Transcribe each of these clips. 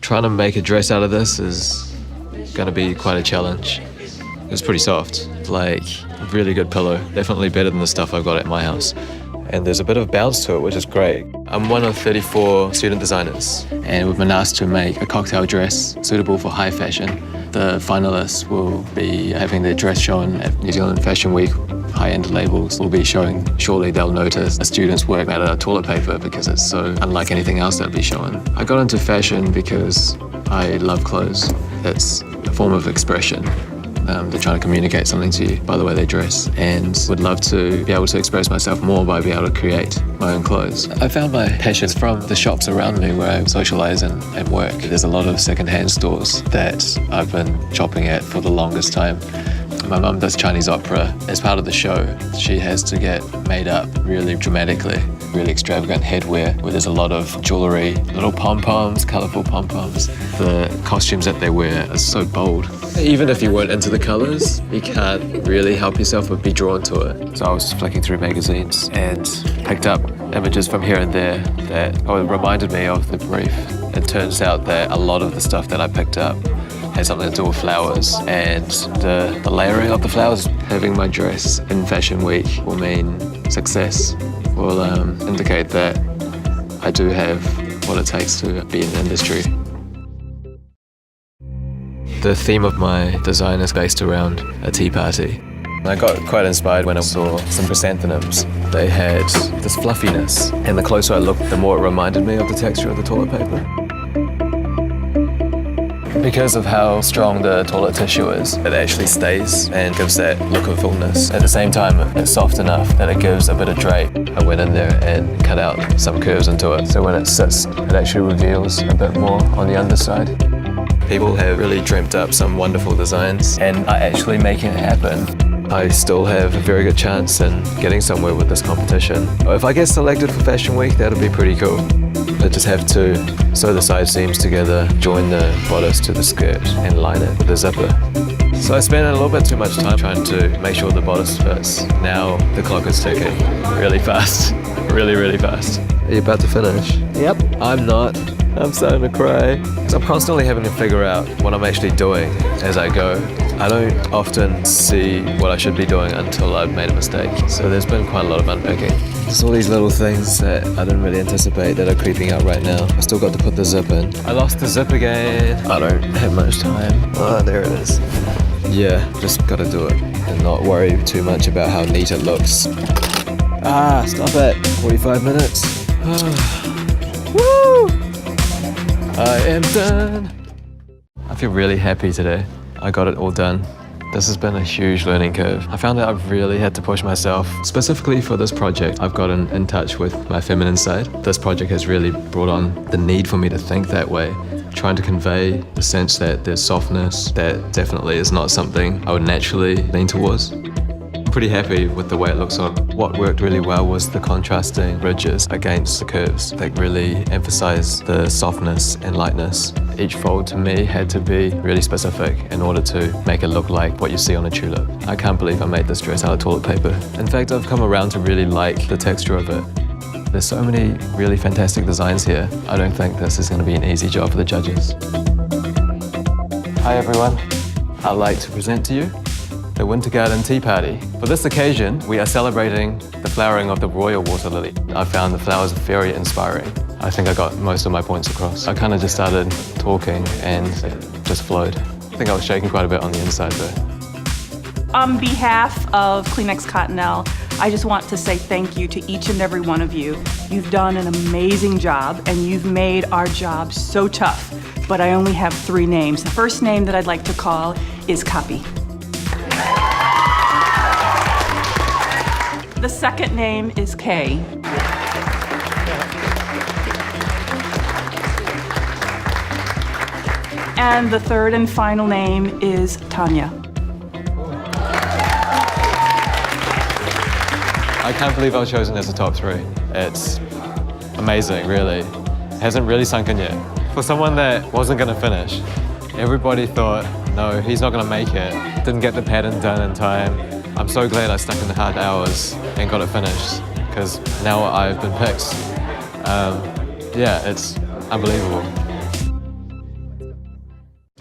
Trying to make a dress out of this is gonna be quite a challenge. It's pretty soft, like really good pillow, definitely better than the stuff I've got at my house. And there's a bit of bounce to it, which is great. I'm one of 34 student designers, and we've been asked to make a cocktail dress suitable for high fashion. The finalists will be having their dress shown at New Zealand Fashion Week. High-end labels will be showing. Surely they'll notice a student's work out of toilet paper because it's so unlike anything else that'll be shown. I got into fashion because I love clothes. It's a form of expression. They're trying to communicate something to you by the way they dress, and would love to be able to express myself more by being able to create my own clothes. I found my passions from the shops around me where I socialise and work. There's a lot of second-hand stores that I've been shopping at for the longest time. My mum does Chinese opera. As part of the show, she has to get made up really dramatically, really extravagant headwear where there's a lot of jewellery, little pom-poms, colourful pom-poms. The costumes that they wear are so bold. Even if you weren't into the colours, you can't really help yourself but be drawn to it. So I was just flicking through magazines and picked up images from here and there that reminded me of the brief. It turns out that a lot of the stuff that I picked up has something to do with flowers, and the layering of the flowers. Having my dress in Fashion Week will mean success, will indicate that I do have what it takes to be in the industry. The theme of my design is based around a tea party. I got quite inspired when I saw some chrysanthemums. They had this fluffiness, and the closer I looked, the more it reminded me of the texture of the toilet paper. Because of how strong the toilet tissue is, it actually stays and gives that look of fullness. At the same time, it's soft enough that it gives a bit of drape. I went in there and cut out some curves into it, so when it sits, it actually reveals a bit more on the underside. People have really dreamt up some wonderful designs and are actually making it happen. I still have a very good chance in getting somewhere with this competition. If I get selected for Fashion Week, that'll be pretty cool. I just have to sew the side seams together, join the bodice to the skirt and line it with a zipper. So I spent a little bit too much time trying to make sure the bodice fits. Now the clock is ticking really fast, really fast. Are you about to finish? Yep. I'm not. I'm starting to cry. I'm constantly having to figure out what I'm actually doing as I go. I don't often see what I should be doing until I've made a mistake. So there's been quite a lot of unpicking. There's all these little things that I didn't really anticipate that are creeping out right now. I still got to put the zip in. I lost the zip again. I don't have much time. Oh, there it is. Yeah, just gotta do it and not worry too much about how neat it looks. Stop it. 45 minutes. Woo! I am done. I feel really happy today. I got it all done. This has been a huge learning curve. I found that I've really had to push myself. Specifically for this project, I've gotten in touch with my feminine side. This project has really brought on the need for me to think that way, trying to convey the sense that there's softness that definitely is not something I would naturally lean towards. Pretty happy with the way it looks on. What worked really well was the contrasting ridges against the curves that really emphasize the softness and lightness. Each fold to me had to be really specific in order to make it look like what you see on a tulip. I can't believe I made this dress out of toilet paper. In fact, I've come around to really like the texture of it. There's so many really fantastic designs here. I don't think this is going to be an easy job for the judges. Hi everyone. I'd like to present to you the Winter Garden Tea Party. For this occasion, we are celebrating the flowering of the royal water lily. I found the flowers very inspiring. I think I got most of my points across. I kind of just started talking and it just flowed. I think I was shaking quite a bit on the inside though. On behalf of Kleenex Cottonelle, I just want to say thank you to each and every one of you. You've done an amazing job and you've made our job so tough. But I only have 3 names. The first name that I'd like to call is Copy. The second name is Kay. And the third and final name is Tanya. I can't believe I was chosen as the top 3. It's amazing, really. It hasn't really sunk in yet. For someone that wasn't gonna finish, everybody thought, no, he's not gonna make it. Didn't get the pattern done in time. I'm so glad I stuck in the hard hours and got it finished, because now I've been picked. Yeah, it's unbelievable.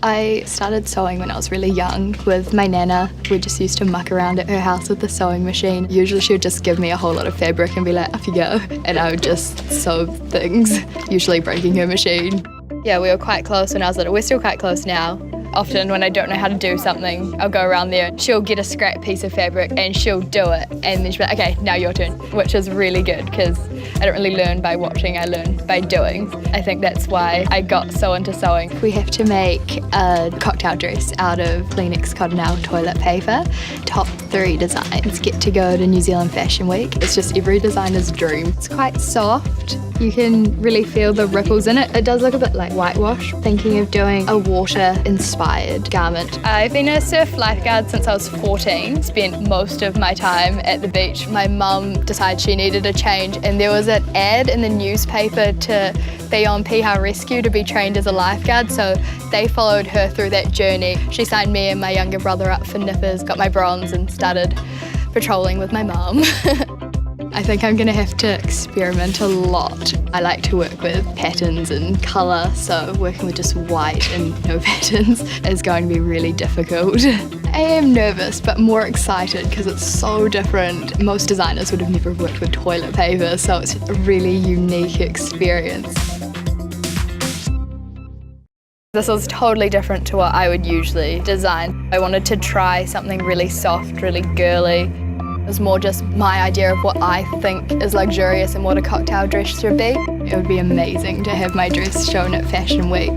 I started sewing when I was really young with my nana. We just used to muck around at her house with the sewing machine. Usually she would just give me a whole lot of fabric and be like, off you go. And I would just sew things, usually breaking her machine. Yeah, we were quite close when I was little. We're still quite close now. Often when I don't know how to do something, I'll go around there. She'll get a scrap piece of fabric and she'll do it. And then she'll be like, okay, now your turn, which is really good because I don't really learn by watching, I learn by doing. I think that's why I got so into sewing. We have to make a cocktail dress out of Kleenex Cottonelle toilet paper. Top 3 designs get to go to New Zealand Fashion Week. It's just every designer's dream. It's quite soft. You can really feel the ripples in it. It does look a bit like whitewash. Thinking of doing a water-inspired garment. I've been a surf lifeguard since I was 14. Spent most of my time at the beach. My mum decided she needed a change and there was an ad in the newspaper to be on Piha Rescue to be trained as a lifeguard, so they followed her through that journey. She signed me and my younger brother up for nippers, got my bronze and started patrolling with my mum. I think I'm going to have to experiment a lot. I like to work with patterns and colour, so working with just white and no patterns is going to be really difficult. I am nervous but more excited because it's so different. Most designers would have never worked with toilet paper, so it's a really unique experience. This was totally different to what I would usually design. I wanted to try something really soft, really girly. It was more just my idea of what I think is luxurious and what a cocktail dress should be. It would be amazing to have my dress shown at Fashion Week.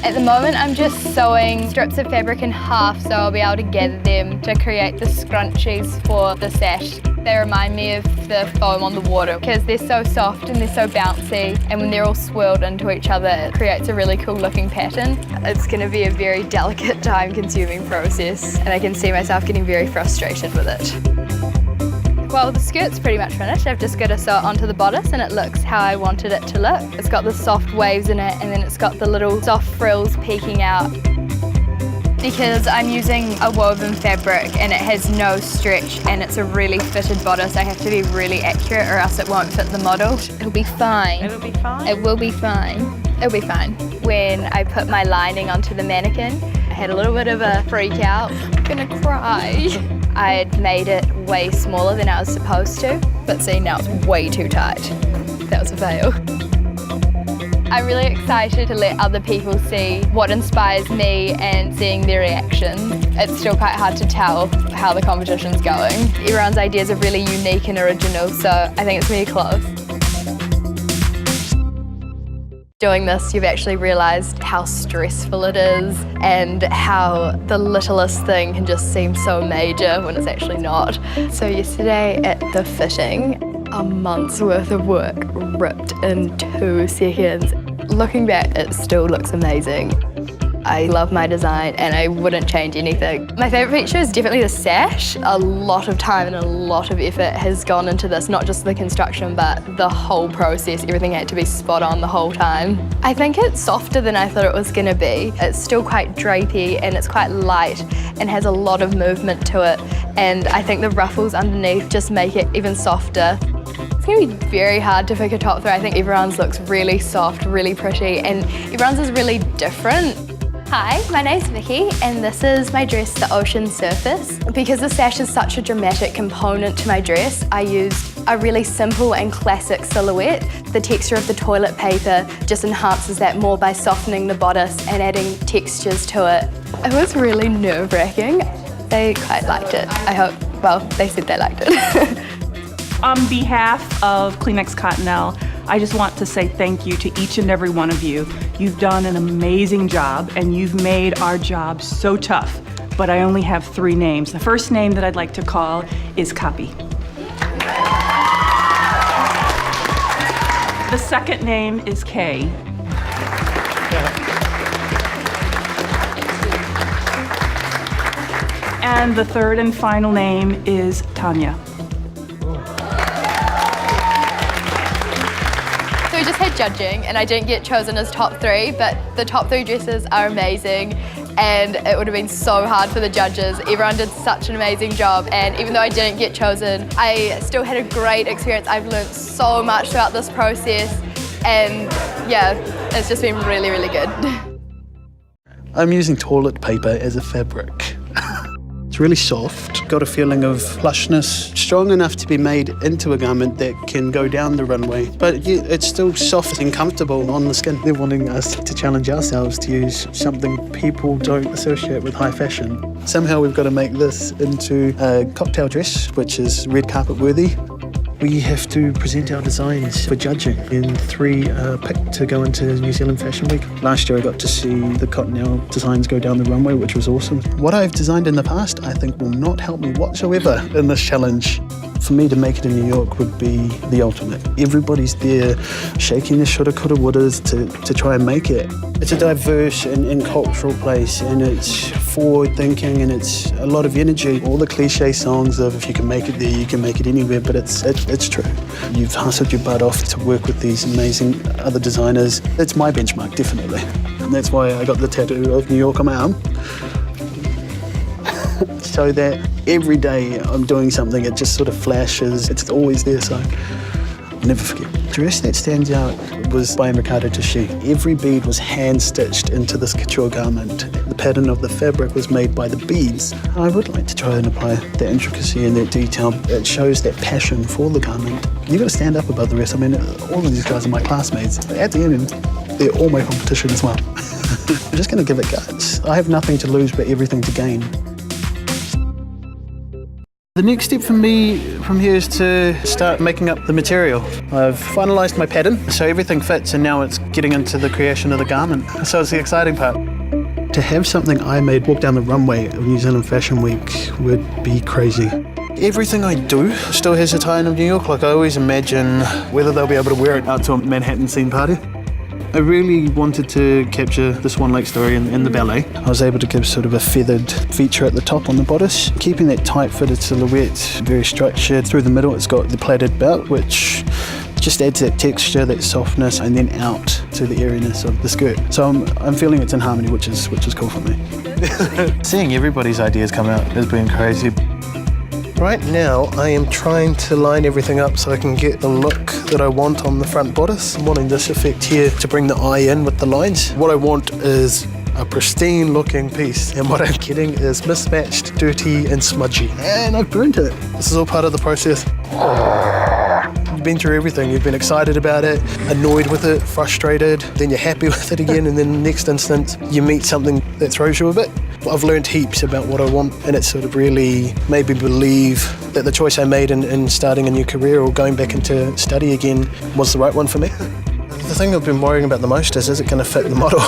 At the moment I'm just sewing strips of fabric in half so I'll be able to gather them to create the scrunchies for the sash. They remind me of the foam on the water because they're so soft and they're so bouncy, and when they're all swirled into each other it creates a really cool looking pattern. It's going to be a very delicate, time consuming process and I can see myself getting very frustrated with it. Well, the skirt's pretty much finished. I've just got to sew it onto the bodice and it looks how I wanted it to look. It's got the soft waves in it and then it's got the little soft frills peeking out. Because I'm using a woven fabric and it has no stretch and it's a really fitted bodice, I have to be really accurate or else it won't fit the model. It'll be fine. It'll be fine? It will be fine. It'll be fine. When I put my lining onto the mannequin, I had a little bit of a freak out. I'm gonna cry. I had made it way smaller than I was supposed to, but see, now it's way too tight. That was a fail. I'm really excited to let other people see what inspires me and seeing their reactions. It's still quite hard to tell how the competition's going. Everyone's ideas are really unique and original, so I think it's really close. Doing this, you've actually realised how stressful it is and how the littlest thing can just seem so major when it's actually not. So yesterday at the fitting, a month's worth of work ripped in 2 seconds. Looking back, it still looks amazing. I love my design and I wouldn't change anything. My favourite feature is definitely the sash. A lot of time and a lot of effort has gone into this, not just the construction but the whole process. Everything had to be spot on the whole time. I think it's softer than I thought it was going to be. It's still quite drapey and it's quite light and has a lot of movement to it, and I think the ruffles underneath just make it even softer. It's going to be very hard to pick a top 3. I think everyone's looks really soft, really pretty, and everyone's is really different. Hi, my name's Vicky and this is my dress, the Ocean Surface. Because the sash is such a dramatic component to my dress, I used a really simple and classic silhouette. The texture of the toilet paper just enhances that more by softening the bodice and adding textures to it. It was really nerve-wracking. They quite liked it, I hope. Well, they said they liked it. On behalf of Kleenex Cottonelle, I just want to say thank you to each and every one of you. You've done an amazing job and you've made our job so tough, but I only have 3 names. The first name that I'd like to call is Copy. The second name is Kay. And the third and final name is Tanya. So we just had judging and I didn't get chosen as top 3, but the top 3 dresses are amazing and it would have been so hard for the judges. Everyone did such an amazing job, and even though I didn't get chosen, I still had a great experience. I've learned so much throughout this process and yeah, it's just been really, really good. I'm using toilet paper as a fabric. It's really soft, got a feeling of plushness, strong enough to be made into a garment that can go down the runway, but yeah, it's still soft and comfortable on the skin. They're wanting us to challenge ourselves to use something people don't associate with high fashion. Somehow we've got to make this into a cocktail dress, which is red carpet worthy. We have to present our designs for judging, and 3 are picked to go into New Zealand Fashion Week. Last year I got to see the Cottonelle designs go down the runway, which was awesome. What I've designed in the past I think will not help me whatsoever in this challenge. For me to make it in New York would be the ultimate. Everybody's there shaking their shoulda, coulda, wouldas to try and make it. It's a diverse and cultural place, and it's forward thinking, and it's a lot of energy. All the cliche songs of if you can make it there, you can make it anywhere, but it's true. You've hustled your butt off to work with these amazing other designers. It's my benchmark, definitely. And that's why I got the tattoo of New York on my arm. So that every day I'm doing something, it just sort of flashes. It's always there, so I'll never forget. The dress that stands out was by Ricardo Tisci. Every bead was hand-stitched into this couture garment. The pattern of the fabric was made by the beads. I would like to try and apply that intricacy and that detail. It shows that passion for the garment. You've got to stand up above the rest. I mean, all of these guys are my classmates. At the end, they're all my competition as well. I'm just going to give it guts. I have nothing to lose but everything to gain. The next step for me from here is to start making up the material. I've finalised my pattern, so everything fits, and now it's getting into the creation of the garment. So it's the exciting part. To have something I made walk down the runway of New Zealand Fashion Week would be crazy. Everything I do still has a tie in of New York. Like I always imagine whether they'll be able to wear it out to a Manhattan scene party. I really wanted to capture the Swan Lake story in the ballet. I was able to give sort of a feathered feature at the top on the bodice, keeping that tight fitted silhouette very structured. Through the middle it's got the plaited belt, which just adds that texture, that softness, and then out to the airiness of the skirt. So I'm feeling it's in harmony, which is cool for me. Seeing everybody's ideas come out has been crazy. Right now, I am trying to line everything up so I can get the look that I want on the front bodice. I'm wanting this effect here to bring the eye in with the lines. What I want is a pristine looking piece, and what I'm getting is mismatched, dirty and smudgy. And I've burnt it. This is all part of the process. You've been through everything. You've been excited about it, annoyed with it, frustrated, then you're happy with it again, and then the next instant you meet something that throws you a bit. I've learned heaps about what I want, and it sort of really made me believe that the choice I made in starting a new career or going back into study again was the right one for me. The thing I've been worrying about the most is it going to fit the model?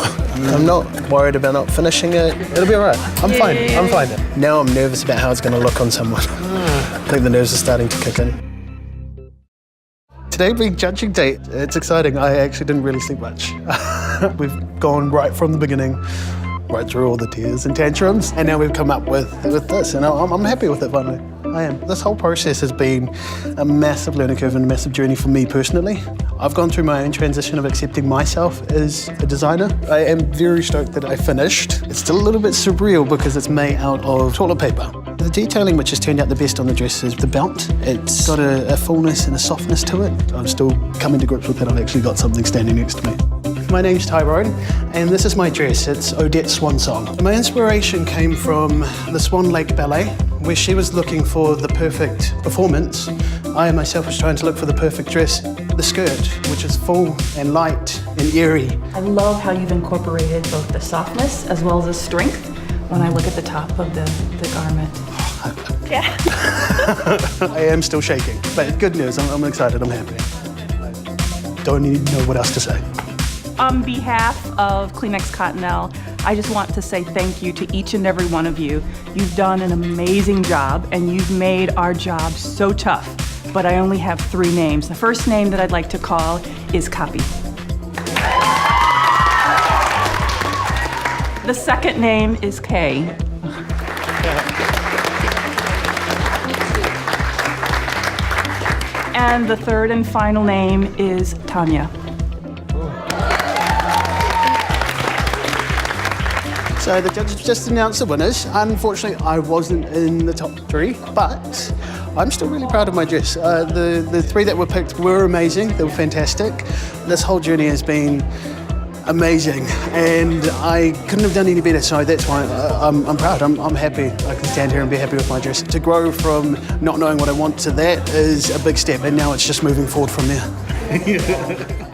I'm not worried about not finishing it. It'll be all right. I'm fine. Now I'm nervous about how it's going to look on someone. I think the nerves are starting to kick in. Today being judging day, it's exciting. I actually didn't really sleep much. We've gone right from the beginning, right through all the tears and tantrums, and now we've come up with this, and I'm happy with it finally. I am. This whole process has been a massive learning curve and a massive journey for me personally. I've gone through my own transition of accepting myself as a designer. I am very stoked that I finished. It's still a little bit surreal because it's made out of toilet paper. The detailing which has turned out the best on the dress is the belt. It's got a fullness and a softness to it. I'm still coming to grips with that. I've actually got something standing next to me. My name's Tyrone, and this is my dress. It's Odette's Swan Song. My inspiration came from the Swan Lake Ballet, where she was looking for the perfect performance. I myself was trying to look for the perfect dress. The skirt, which is full and light and airy. I love how you've incorporated both the softness as well as the strength when I look at the top of the garment. Yeah. I am still shaking, but good news. I'm excited. I'm happy. Don't even know what else to say. On behalf of Kleenex Cottonelle, I just want to say thank you to each and every one of you. You've done an amazing job, and you've made our job so tough. But I only have 3 names. The first name that I'd like to call is Copy. The second name is Kay. And the third and final name is Tanya. So the judges just announced the winners. Unfortunately, I wasn't in the top 3, but I'm still really proud of my dress. The 3 that were picked were amazing. They were fantastic. This whole journey has been amazing, and I couldn't have done any better, so that's why I'm proud. I'm happy. I can stand here and be happy with my dress. To grow from not knowing what I want to that is a big step, and now it's just moving forward from there.